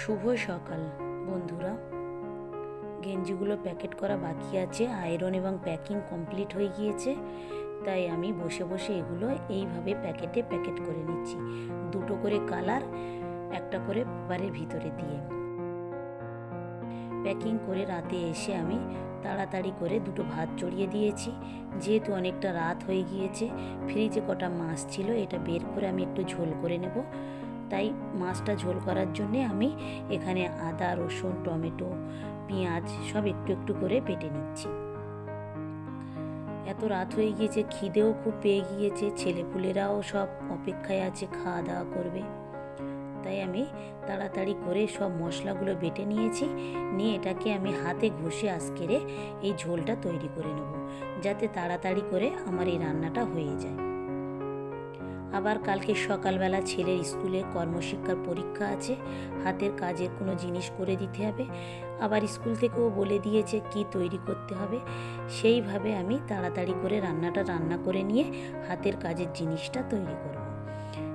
শুভ সকাল বন্ধুরা। গেঞ্জিগুলো প্যাকেট করা বাকি আছে, আয়রন এবং প্যাকিং কমপ্লিট হয়ে গিয়েছে, তাই আমি বসে বসে এগুলো এইভাবে প্যাকেট করে নিচ্ছি। দুটো করে কালার, একটা করে পেপারের ভিতরে দিয়ে প্যাকিং করে রাতে এসে আমি তাড়াতাড়ি করে দুটো ভাত চড়িয়ে দিয়েছি। যেহেতু অনেকটা রাত হয়ে গিয়েছে, ফ্রিজে কটা মাছ ছিল, এটা বের করে আমি একটু ঝোল করে নেব। তাই মাছটা ঝোল করার জন্যে আমি এখানে আদা, রসুন, টমেটো, পেঁয়াজ সব একটু একটু করে বেটে নিচ্ছি। এত রাত হয়ে গিয়েছে, খিদেও খুব পেয়ে গিয়েছে, ছেলেপুলেরাও সব অপেক্ষায় আছে, খাওয়া দাওয়া করবে। তাই আমি তাড়াতাড়ি করে সব মশলাগুলো বেটে নিয়েছি। নিয়ে এটাকে আমি হাতে ঘষে আজকেরে এই ঝোলটা তৈরি করে নেব, যাতে তাড়াতাড়ি করে আমার এই রান্নাটা হয়ে যায়। আবার কালকে সকালবেলা ছেলের স্কুলে কর্মশিক্ষার পরীক্ষা আছে, হাতের কাজের কোনো জিনিস করে দিতে হবে। আবার স্কুল থেকেও বলে দিয়েছে কি তৈরি করতে হবে। সেইভাবে আমি তাড়াতাড়ি করে রান্নাটা রান্না করে নিয়ে হাতের কাজের জিনিসটা তৈরি করব।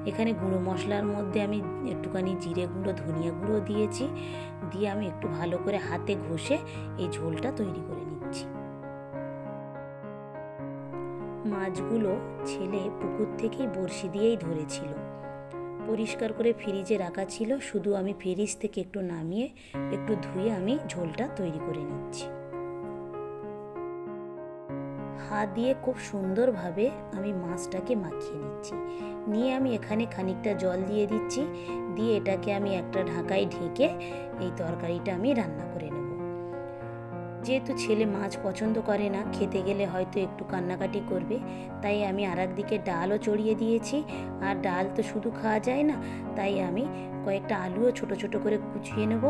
এখানে গুঁড়ো মশলার মধ্যে আমি একটুখানি জিরে গুঁড়ো, ধনিয়া গুঁড়ো দিয়েছি, দিয়ে আমি একটু ভালো করে হাতে ঘষে এই ঝোলটা তৈরি করে নিচ্ছি। মাছগুলো ছেলে পুকুর থেকেই বড়শি দিয়েই ধরেছিল, পরিষ্কার করে ফ্রিজে রাখা ছিল, শুধু আমি ফ্রিজ থেকে একটু নামিয়ে একটু ধুয়ে আমি ঝোলটা তৈরি করে নিচ্ছি। হাত দিয়ে খুব সুন্দরভাবে আমি মাছটাকে মাখিয়ে নিচ্ছি। নিয়ে আমি এখানে খানিকটা জল দিয়ে দিচ্ছি, দিয়ে এটাকে আমি একটা ঢাকায় ঢেকে এই তরকারিটা আমি রান্না করে নেব। যেহেতু ছেলে মাছ পছন্দ করে না, খেতে গেলে হয়তো একটু কান্নাকাটি করবে, তাই আমি আর একদিকে ডালও চড়িয়ে দিয়েছি। আর ডাল তো শুধু খাওয়া যায় না, তাই আমি কয়েকটা আলুও ছোট ছোট করে কুচিয়ে নেব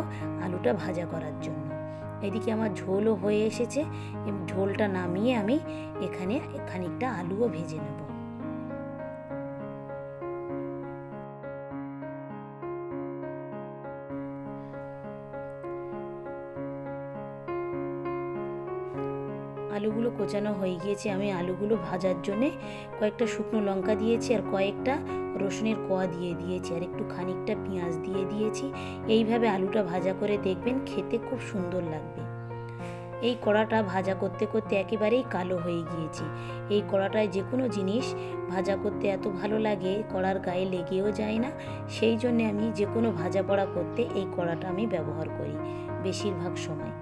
আলুটা ভাজা করার জন্য। এদিকে আমার ঝোলও হয়ে এসেছে, ঝোলটা নামিয়ে আমি এখানে খানিকটা আলুও ভেজে নেব। আলুগুলো কোচানো হয়ে গিয়েছে, আমি আলুগুলো ভাজার জন্যে কয়েকটা শুকনো লঙ্কা দিয়েছি, আর কয়েকটা রসুনের কোয়া দিয়ে দিয়েছি, আর একটু খানিকটা পেঁয়াজ দিয়ে দিয়েছি। এইভাবে আলুটা ভাজা করে দেখবেন, খেতে খুব সুন্দর লাগবে। এই কড়াটা ভাজা করতে করতে একেবারেই কালো হয়ে গিয়েছে। এই কড়াটায় যে কোনো জিনিস ভাজা করতে এত ভালো লাগে, কড়ার গায়ে লেগেও যায় না। সেই জন্যে আমি যে কোনো ভাজা পোড়া করতে এই কড়াটা আমি ব্যবহার করি বেশিরভাগ সময়।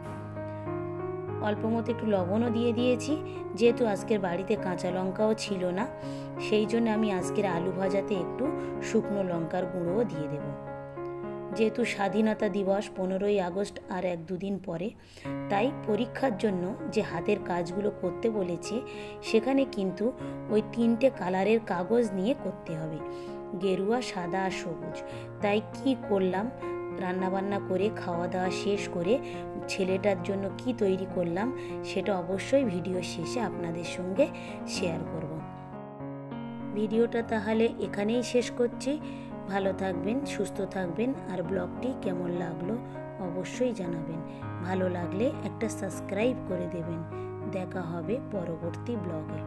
অল্প মতো একটু লবণও দিয়ে দিয়েছি, যেহেতু আজকের বাড়িতে কাঁচা লঙ্কাও ছিল না, সেই জন্য আমি আজকের আলু ভাজাতে একটু শুকনো লঙ্কার গুঁড়োও দিয়ে দেব। যেহেতু স্বাধীনতা দিবস 15ই আগস্ট আর 1-2 দিন পরে, তাই পরীক্ষার জন্য যে হাতের কাজগুলো করতে বলেছে, সেখানে কিন্তু ওই 3টে কালারের কাগজ নিয়ে করতে হবে, গেরুয়া, সাদা আর সবুজ। তাই কি করলাম, রান্নাবান্না করে খাওয়া দাওয়া শেষ করে ছেলেটার জন্য কি তৈরি করলাম, সেটা অবশ্যই ভিডিও শেষে আপনাদের সঙ্গে শেয়ার করব। ভিডিওটা তাহলে এখানেই শেষ করছি। ভালো থাকবেন, সুস্থ থাকবেন, আর ব্লগটি কেমন লাগলো অবশ্যই জানাবেন। ভালো লাগলে একটা সাবস্ক্রাইব করে দেবেন। দেখা হবে পরবর্তী ব্লগে।